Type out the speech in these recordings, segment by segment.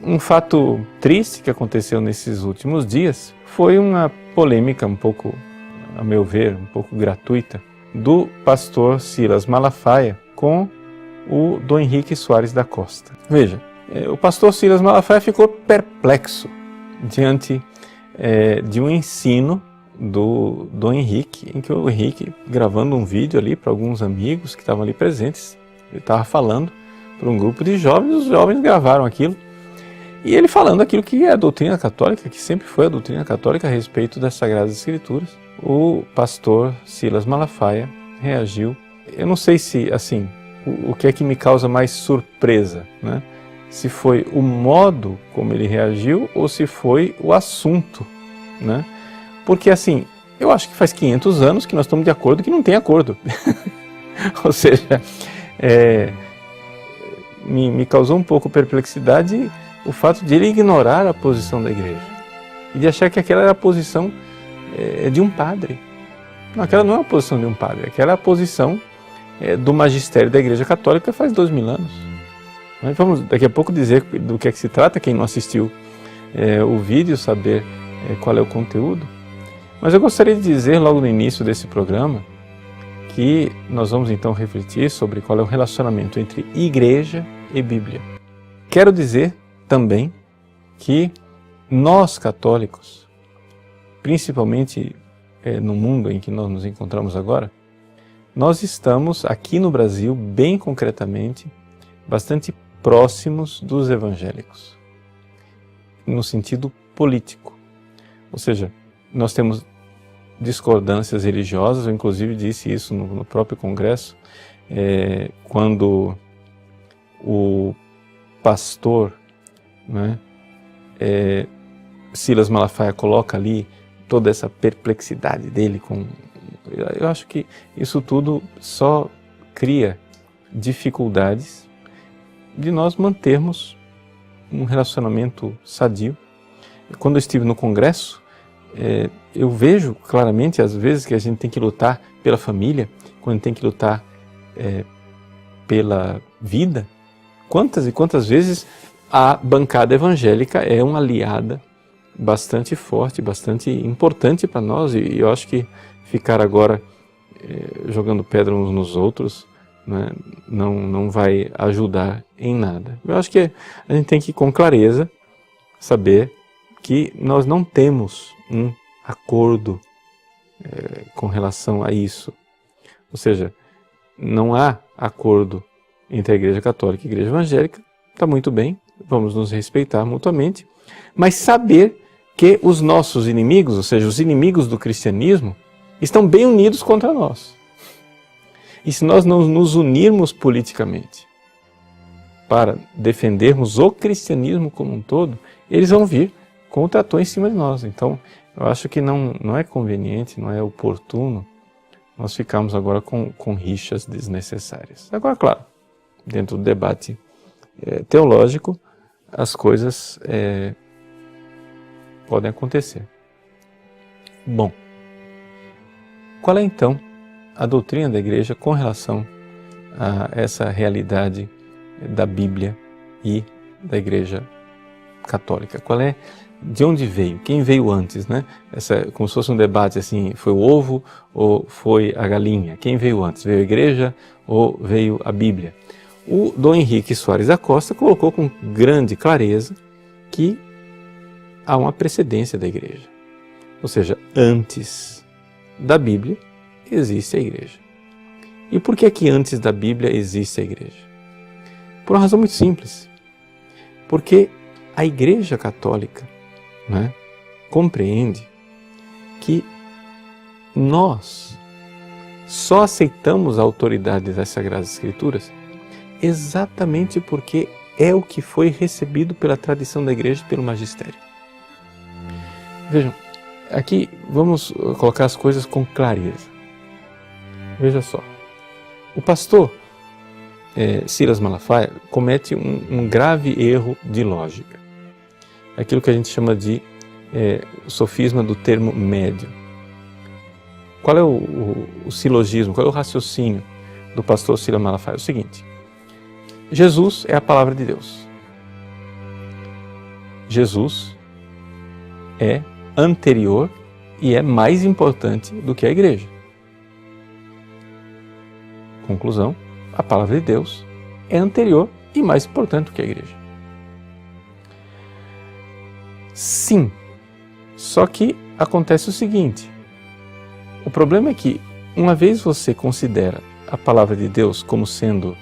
um fato triste que aconteceu nesses últimos dias foi uma polêmica um pouco, a meu ver, um pouco gratuita, do pastor Silas Malafaia com o Dom Henrique Soares da Costa. Veja, o pastor Silas Malafaia ficou perplexo diante de um ensino do Dom Henrique, em que o Henrique, gravando um vídeo ali para alguns amigos que estavam ali presentes, ele estava falando para um grupo de jovens, os jovens gravaram aquilo, e ele falando aquilo que é a doutrina católica, que sempre foi a doutrina católica a respeito das Sagradas Escrituras. O pastor Silas Malafaia reagiu. Eu não sei se, assim, o que é que me causa mais surpresa, né? Se foi o modo como ele reagiu ou se foi o assunto, né? Porque, assim, eu acho que faz 500 anos que nós estamos de acordo que não tem acordo. Ou seja, me causou um pouco perplexidade o fato de ele ignorar a posição da igreja e de achar que aquela era a posição de um padre. Não, aquela não é a posição de um padre, aquela é a posição do magistério da Igreja Católica faz 2000 anos. Mas vamos daqui a pouco dizer do que é que se trata, quem não assistiu o vídeo, saber qual é o conteúdo. Mas eu gostaria de dizer logo no início desse programa que nós vamos então refletir sobre qual é o relacionamento entre igreja e Bíblia. Quero dizer também que nós católicos, principalmente no mundo em que nós nos encontramos agora, nós estamos aqui no Brasil, bem concretamente, bastante próximos dos evangélicos, no sentido político. Ou seja, nós temos discordâncias religiosas, eu inclusive disse isso no próprio Congresso, quando o pastor, né, Silas Malafaia coloca ali toda essa perplexidade dele eu acho que isso tudo só cria dificuldades de nós mantermos um relacionamento sadio. Quando eu estive no Congresso, eu vejo claramente às vezes que a gente tem que lutar pela família, quando a gente tem que lutar pela vida. Quantas e quantas vezes a bancada evangélica é uma aliada bastante forte, bastante importante para nós, e eu acho que ficar agora jogando pedra uns nos outros, né, não vai ajudar em nada. Eu acho que a gente tem que, com clareza, saber que nós não temos um acordo com relação a isso. Ou seja, não há acordo entre a Igreja Católica e a Igreja Evangélica. Está muito bem, vamos nos respeitar mutuamente, mas saber que os nossos inimigos, ou seja, os inimigos do cristianismo, estão bem unidos contra nós. E se nós não nos unirmos politicamente para defendermos o cristianismo como um todo, eles vão vir com o trator em cima de nós. Então, eu acho que não é conveniente, não é oportuno nós ficarmos agora com rixas desnecessárias. Agora, claro, dentro do debate teológico, as coisas podem acontecer. Bom, qual é então a doutrina da Igreja com relação a essa realidade da Bíblia e da Igreja Católica? De onde veio? Quem veio antes, né? Como se fosse um debate assim, foi o ovo ou foi a galinha? Quem veio antes? Veio a Igreja ou veio a Bíblia? O Dom Henrique Soares da Costa colocou com grande clareza que há uma precedência da Igreja. Ou seja, antes da Bíblia existe a Igreja. E por que é que antes da Bíblia existe a Igreja? Por uma razão muito simples. Porque a Igreja Católica, né, compreende que nós só aceitamos a autoridade das Sagradas Escrituras exatamente porque é o que foi recebido pela tradição da Igreja e pelo magistério. Vejam, aqui vamos colocar as coisas com clareza. Veja só, o pastor Silas Malafaia comete um grave erro de lógica. Aquilo que a gente chama de sofisma do termo médio. Qual é o silogismo, qual é o raciocínio do pastor Silas Malafaia? É o seguinte: Jesus é a palavra de Deus. Jesus é anterior e é mais importante do que a igreja. Conclusão, a palavra de Deus é anterior e mais importante do que a igreja. Sim, só que acontece o seguinte, o problema é que uma vez você considera a palavra de Deus como sendo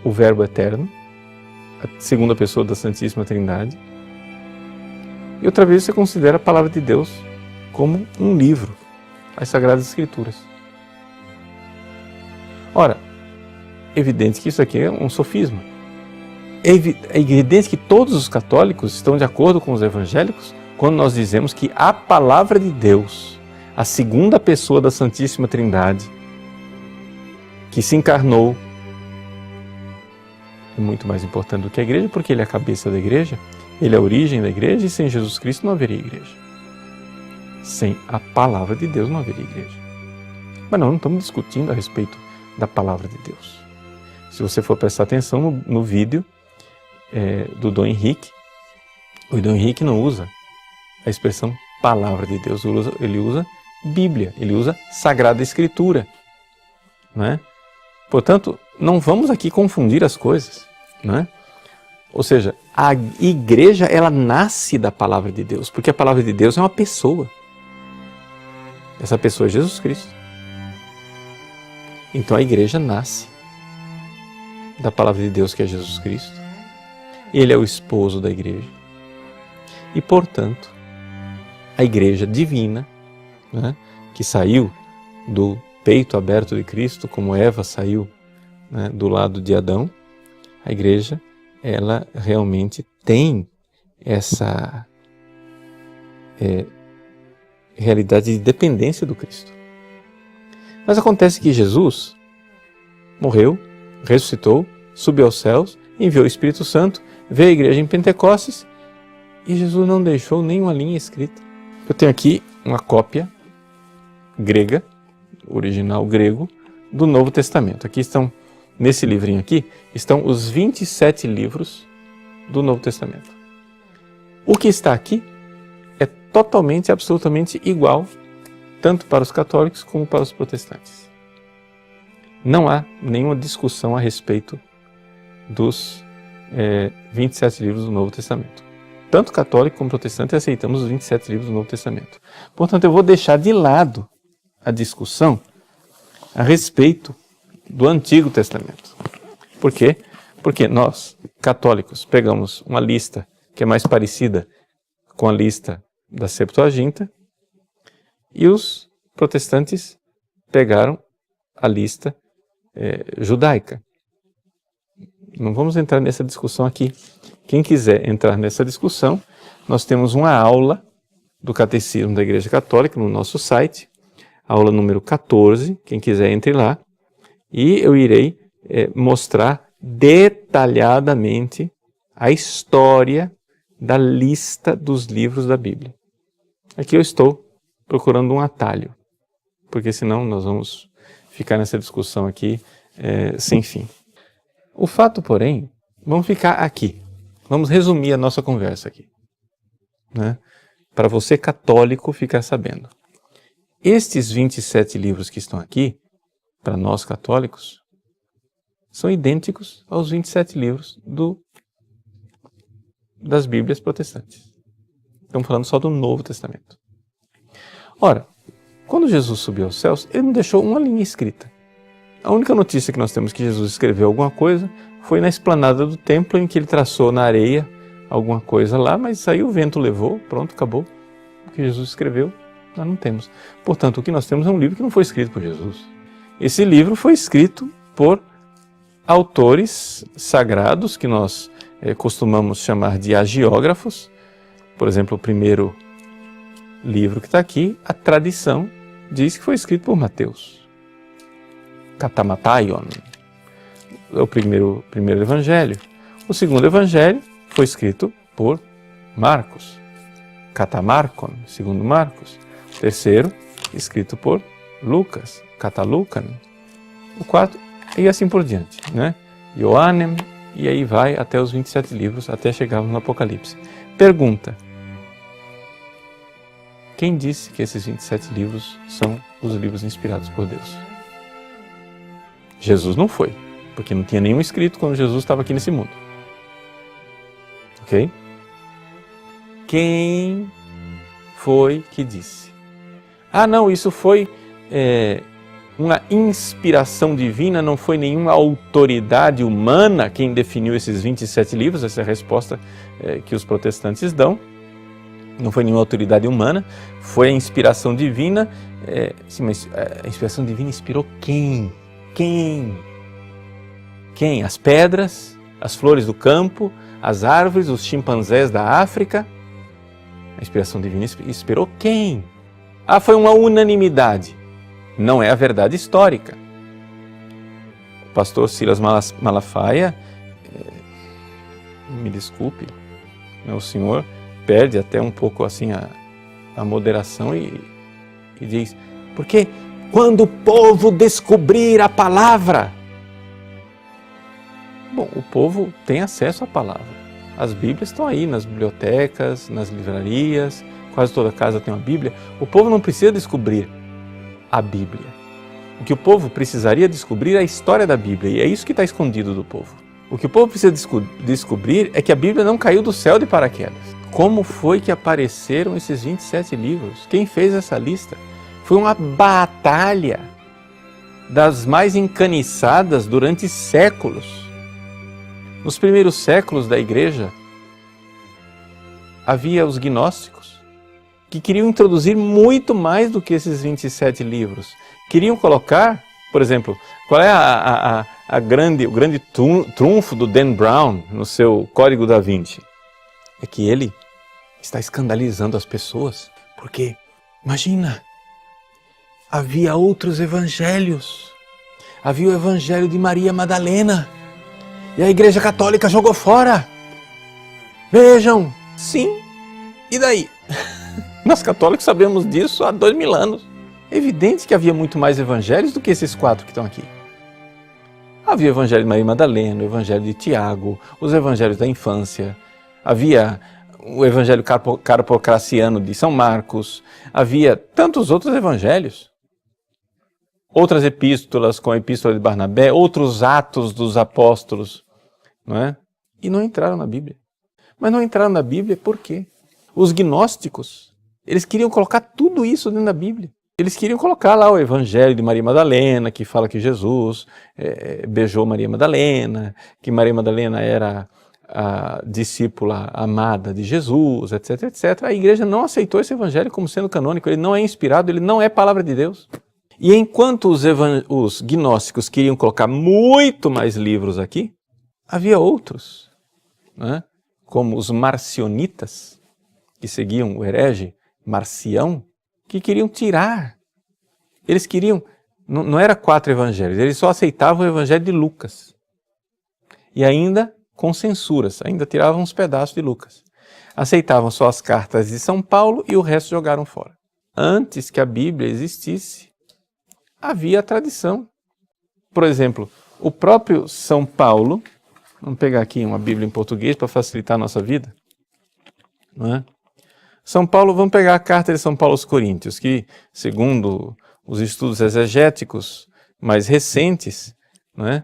o Verbo eterno, a segunda pessoa da Santíssima Trindade, e outra vez você considera a palavra de Deus como um livro, as Sagradas Escrituras. Ora, é evidente que isso aqui é um sofisma. É evidente que todos os católicos estão de acordo com os evangélicos quando nós dizemos que a palavra de Deus, a segunda pessoa da Santíssima Trindade, que se encarnou, é muito mais importante do que a igreja, porque ele é a cabeça da igreja, ele é a origem da igreja, e sem Jesus Cristo não haveria igreja. Sem a palavra de Deus não haveria igreja. Mas não estamos discutindo a respeito da palavra de Deus. Se você for prestar atenção no vídeo do Dom Henrique, o Dom Henrique não usa a expressão palavra de Deus, ele usa Bíblia, ele usa Sagrada Escritura. Não é? Portanto, não vamos aqui confundir as coisas. Não é? Ou seja, a igreja ela nasce da palavra de Deus, porque a palavra de Deus é uma pessoa. Essa pessoa é Jesus Cristo. Então a igreja nasce da palavra de Deus, que é Jesus Cristo. Ele é o esposo da igreja. E, portanto, a igreja divina, né, que saiu do peito aberto de Cristo, como Eva saiu, né, do lado de Adão, a igreja, ela realmente tem essa realidade de dependência do Cristo. Mas acontece que Jesus morreu, ressuscitou, subiu aos céus, enviou o Espírito Santo, veio à igreja em Pentecostes e Jesus não deixou nenhuma linha escrita. Eu tenho aqui uma cópia grega, original grego, do Novo Testamento. Aqui estão, nesse livrinho aqui, estão os 27 livros do Novo Testamento. O que está aqui é totalmente, absolutamente igual, tanto para os católicos como para os protestantes. Não há nenhuma discussão a respeito dos 27 livros do Novo Testamento. Tanto católico como protestante aceitamos os 27 livros do Novo Testamento. Portanto, eu vou deixar de lado a discussão a respeito do Antigo Testamento. Por quê? Porque nós, católicos, pegamos uma lista que é mais parecida com a lista da Septuaginta e os protestantes pegaram a lista judaica. Não vamos entrar nessa discussão aqui. Quem quiser entrar nessa discussão, nós temos uma aula do Catecismo da Igreja Católica no nosso site, aula número 14, quem quiser entre lá, e eu irei mostrar detalhadamente a história da lista dos livros da Bíblia. Aqui eu estou procurando um atalho, porque senão nós vamos ficar nessa discussão aqui sem fim. O fato, porém, vamos ficar aqui. Vamos resumir a nossa conversa aqui, né? Para você católico ficar sabendo. Estes 27 livros que estão aqui, para nós católicos, são idênticos aos 27 livros das Bíblias protestantes. Estamos falando só do Novo Testamento. Ora, quando Jesus subiu aos céus, ele não deixou uma linha escrita. A única notícia que nós temos que Jesus escreveu alguma coisa foi na esplanada do templo, em que ele traçou na areia alguma coisa lá, mas aí o vento levou, pronto, acabou. O que Jesus escreveu, nós não temos. Portanto, o que nós temos é um livro que não foi escrito por Jesus. Esse livro foi escrito por autores sagrados, que nós costumamos chamar de hagiógrafos. Por exemplo, o primeiro livro que está aqui, a tradição diz que foi escrito por Mateus. Katamataion, é o primeiro evangelho. O segundo evangelho foi escrito por Marcos. Katamarkon, segundo Marcos. O terceiro, escrito por Lucas. Katalukan. O quarto, e assim por diante, né? Ioannem e aí vai até os 27 livros, até chegarmos no Apocalipse. Pergunta: quem disse que esses 27 livros são os livros inspirados por Deus? Jesus não foi, porque não tinha nenhum escrito quando Jesus estava aqui nesse mundo. Ok? Quem foi que disse? Ah, não, isso foi uma inspiração divina, não foi nenhuma autoridade humana quem definiu esses 27 livros, essa é a resposta que os protestantes dão. Não foi nenhuma autoridade humana, foi a inspiração divina. Sim, mas a inspiração divina inspirou quem? Quem? As pedras, as flores do campo, as árvores, os chimpanzés da África? A inspiração divina inspirou quem? Ah, foi uma unanimidade. Não é a verdade histórica. O pastor Silas Malafaia, me desculpe, o senhor perde até um pouco assim a moderação e diz, porque quando o povo descobrir a palavra... Bom, o povo tem acesso à palavra. As Bíblias estão aí nas bibliotecas, nas livrarias, quase toda casa tem uma Bíblia. O povo não precisa descobrir a Bíblia. O que o povo precisaria descobrir é a história da Bíblia, e é isso que está escondido do povo. O que o povo precisa descobrir é que a Bíblia não caiu do céu de paraquedas. Como foi que apareceram esses 27 livros? Quem fez essa lista? Foi uma batalha das mais encaniçadas durante séculos. Nos primeiros séculos da igreja, havia os gnósticos, que queriam introduzir muito mais do que esses 27 livros. Queriam colocar, por exemplo, qual é o grande trunfo do Dan Brown no seu Código da Vinci? É que ele está escandalizando as pessoas, porque, imagina, havia outros evangelhos. Havia o evangelho de Maria Madalena, e a Igreja Católica jogou fora. Vejam, sim, e daí? Nós católicos sabemos disso há 2000 anos. É evidente que havia muito mais evangelhos do que esses 4 que estão aqui. Havia o evangelho de Maria Madalena, o evangelho de Tiago, os evangelhos da infância, havia o evangelho carpocraciano de São Marcos, havia tantos outros evangelhos. Outras epístolas, como a epístola de Barnabé, outros atos dos apóstolos, não é? E não entraram na Bíblia. Mas não entraram na Bíblia por quê? Os gnósticos, eles queriam colocar tudo isso dentro da Bíblia. Eles queriam colocar lá o evangelho de Maria Madalena, que fala que Jesus beijou Maria Madalena, que Maria Madalena era a discípula amada de Jesus, etc, etc. A igreja não aceitou esse evangelho como sendo canônico, ele não é inspirado, ele não é palavra de Deus. E enquanto os gnósticos queriam colocar muito mais livros aqui, havia outros, né? Como os marcionitas, que seguiam o herege Marcião, que queriam tirar. Eles queriam, não era 4 evangelhos, eles só aceitavam o evangelho de Lucas. E ainda com censuras, ainda tiravam uns pedaços de Lucas. Aceitavam só as cartas de São Paulo e o resto jogaram fora. Antes que a Bíblia existisse, havia a tradição. Por exemplo, o próprio São Paulo, vamos pegar aqui uma Bíblia em português para facilitar a nossa vida, não é? São Paulo, vamos pegar a carta de São Paulo aos Coríntios, que, segundo os estudos exegéticos mais recentes, não é?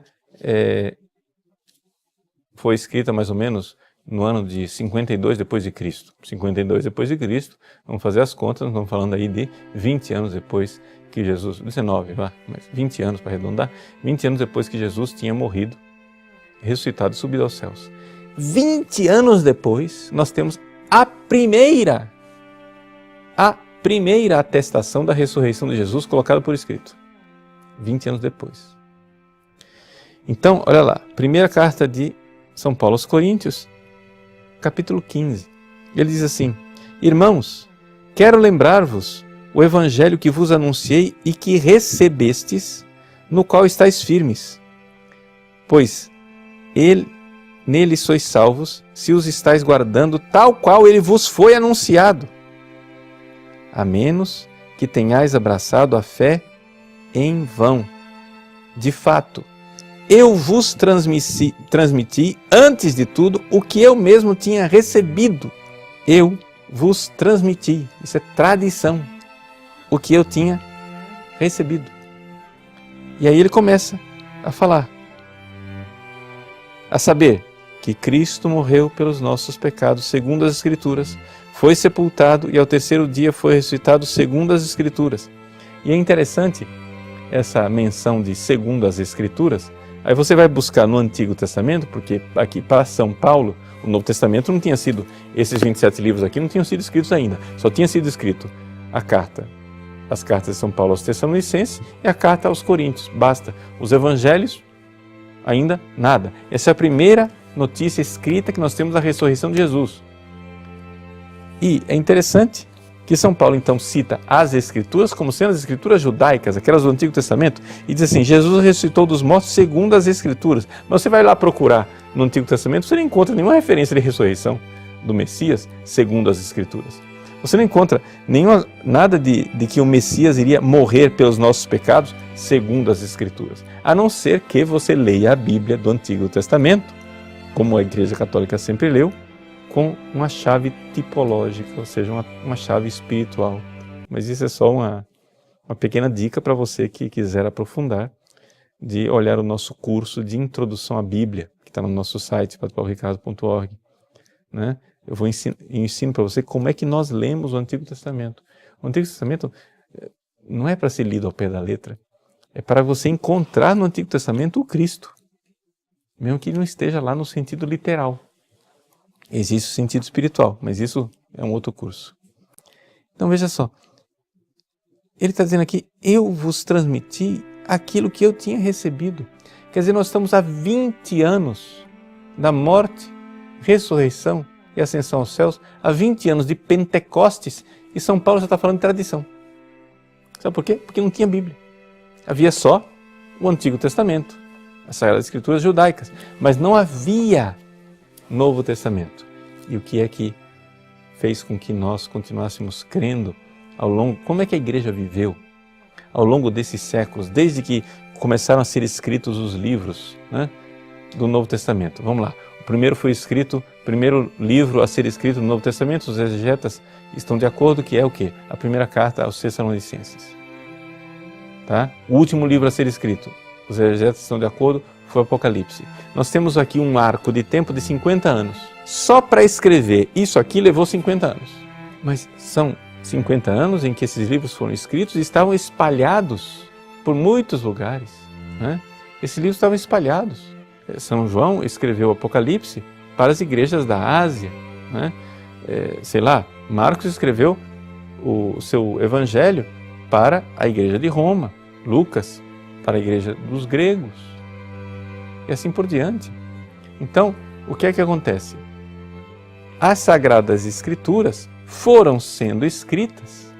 Foi escrita mais ou menos no ano de 52 depois de Cristo. 52 depois de Cristo, vamos fazer as contas, nós estamos falando aí de 20 anos depois que Jesus, 19, mas 20 anos para arredondar, 20 anos depois que Jesus tinha morrido, ressuscitado e subido aos céus. 20 anos depois, nós temos a primeira atestação da ressurreição de Jesus colocada por escrito. 20 anos depois. Então, olha lá, primeira carta de São Paulo aos Coríntios, capítulo 15. Ele diz assim: Irmãos, quero lembrar-vos o evangelho que vos anunciei e que recebestes, no qual estáis firmes. Pois nele sois salvos, se os estáis guardando, tal qual ele vos foi anunciado. A menos que tenhais abraçado a fé em vão. De fato, eu vos transmiti, antes de tudo, o que eu mesmo tinha recebido. Eu vos transmiti. Isso é tradição. O que eu tinha recebido. E aí ele começa a falar. A saber, que Cristo morreu pelos nossos pecados, segundo as Escrituras, foi sepultado e ao terceiro dia foi ressuscitado, segundo as Escrituras. E é interessante essa menção de segundo as Escrituras. Aí você vai buscar no Antigo Testamento, porque aqui para São Paulo, o Novo Testamento não tinha sido, esses 27 livros aqui não tinham sido escritos ainda, só tinha sido escrito a carta, as cartas de São Paulo aos Tessalonicenses e a carta aos Coríntios, basta. Os Evangelhos, ainda nada. Essa é a primeira notícia escrita que nós temos da ressurreição de Jesus. E é interessante que São Paulo então cita as Escrituras como sendo as Escrituras judaicas, aquelas do Antigo Testamento, e diz assim, Jesus ressuscitou dos mortos segundo as Escrituras. Mas você vai lá procurar no Antigo Testamento, você não encontra nenhuma referência de ressurreição do Messias segundo as Escrituras. Você não encontra nada de que o Messias iria morrer pelos nossos pecados segundo as Escrituras. A não ser que você leia a Bíblia do Antigo Testamento, como a Igreja Católica sempre leu, com uma chave tipológica, ou seja, uma chave espiritual. Mas isso é só uma pequena dica para você que quiser aprofundar, de olhar o nosso curso de Introdução à Bíblia, que está no nosso site, padrepauloricardo.org, né? Eu ensino para você como é que nós lemos o Antigo Testamento. O Antigo Testamento não é para ser lido ao pé da letra, é para você encontrar no Antigo Testamento o Cristo, mesmo que não esteja lá no sentido literal. Existe o sentido espiritual, mas isso é um outro curso. Então veja só, ele está dizendo aqui, eu vos transmiti aquilo que eu tinha recebido. Quer dizer, nós estamos há 20 anos da morte, ressurreição e ascensão aos céus, há 20 anos de Pentecostes, e São Paulo já está falando de tradição. Sabe por quê? Porque não tinha Bíblia. Havia só o Antigo Testamento, as Sagradas Escrituras judaicas, mas não havia Novo Testamento. E o que é que fez com que nós continuássemos crendo ao longo... Como é que a igreja viveu ao longo desses séculos, desde que começaram a ser escritos os livros, né, do Novo Testamento? Vamos lá. O primeiro livro a ser escrito no Novo Testamento, os exegetas estão de acordo que é o quê? A primeira carta aos Tessalonicenses. Tá? O último livro a ser escrito, os exegetas estão de acordo, foi o Apocalipse. Nós temos aqui um arco de tempo de 50 anos. Só para escrever isso aqui levou 50 anos. Mas são 50 anos em que esses livros foram escritos e estavam espalhados por muitos lugares, né? Esses livros estavam espalhados. São João escreveu o Apocalipse para as igrejas da Ásia, né? Marcos escreveu o seu Evangelho para a igreja de Roma, Lucas para a igreja dos gregos, e assim por diante. Então, o que é que acontece? As Sagradas Escrituras foram sendo escritas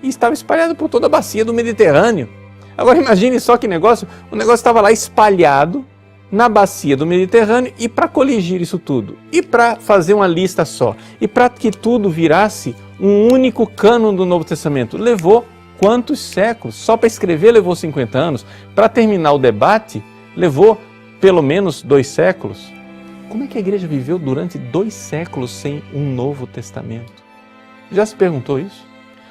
e estava espalhado por toda a bacia do Mediterrâneo. Agora imagine só que negócio, o negócio estava lá espalhado na bacia do Mediterrâneo, e para coligir isso tudo, e para fazer uma lista só, e para que tudo virasse um único cânon do Novo Testamento, levou quantos séculos? Só para escrever levou 50 anos, para terminar o debate levou pelo menos 2 séculos. Como é que a igreja viveu durante 2 séculos sem um Novo Testamento? Já se perguntou isso?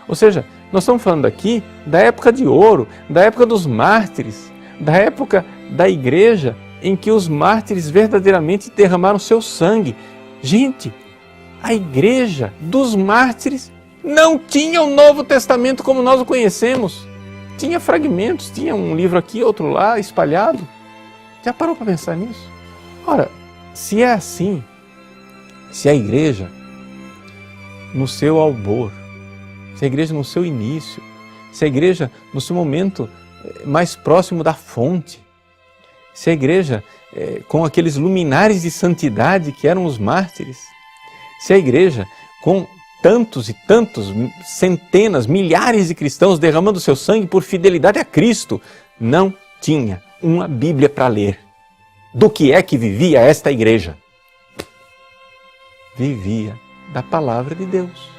Ou seja, nós estamos falando aqui da época de ouro, da época dos mártires, da época da igreja em que os mártires verdadeiramente derramaram seu sangue. Gente, a igreja dos mártires não tinha o Novo Testamento como nós o conhecemos. Tinha fragmentos, tinha um livro aqui, outro lá, espalhado. Já parou para pensar nisso? Ora, se é assim, se a igreja no seu albor, se a igreja no seu início, se a igreja no seu momento mais próximo da fonte, se a igreja com aqueles luminares de santidade que eram os mártires, se a igreja com tantos e tantos, centenas, milhares de cristãos derramando seu sangue por fidelidade a Cristo, não tinha uma Bíblia para ler. Do que é que vivia esta igreja? Vivia da palavra de Deus.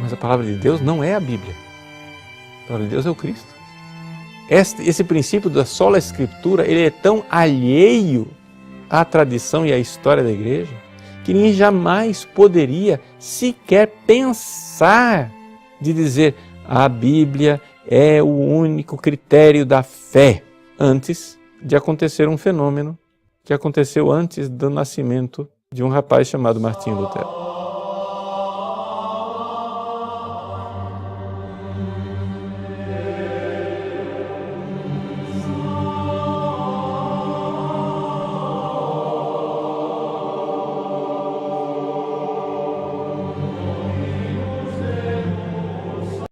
Mas a palavra de Deus não é a Bíblia. A palavra de Deus é o Cristo. esse princípio da sola escritura, ele é tão alheio à tradição e à história da igreja, que ninguém jamais poderia sequer pensar de dizer a Bíblia é o único critério da fé, antes de acontecer um fenômeno que aconteceu antes do nascimento de um rapaz chamado Martinho Lutero.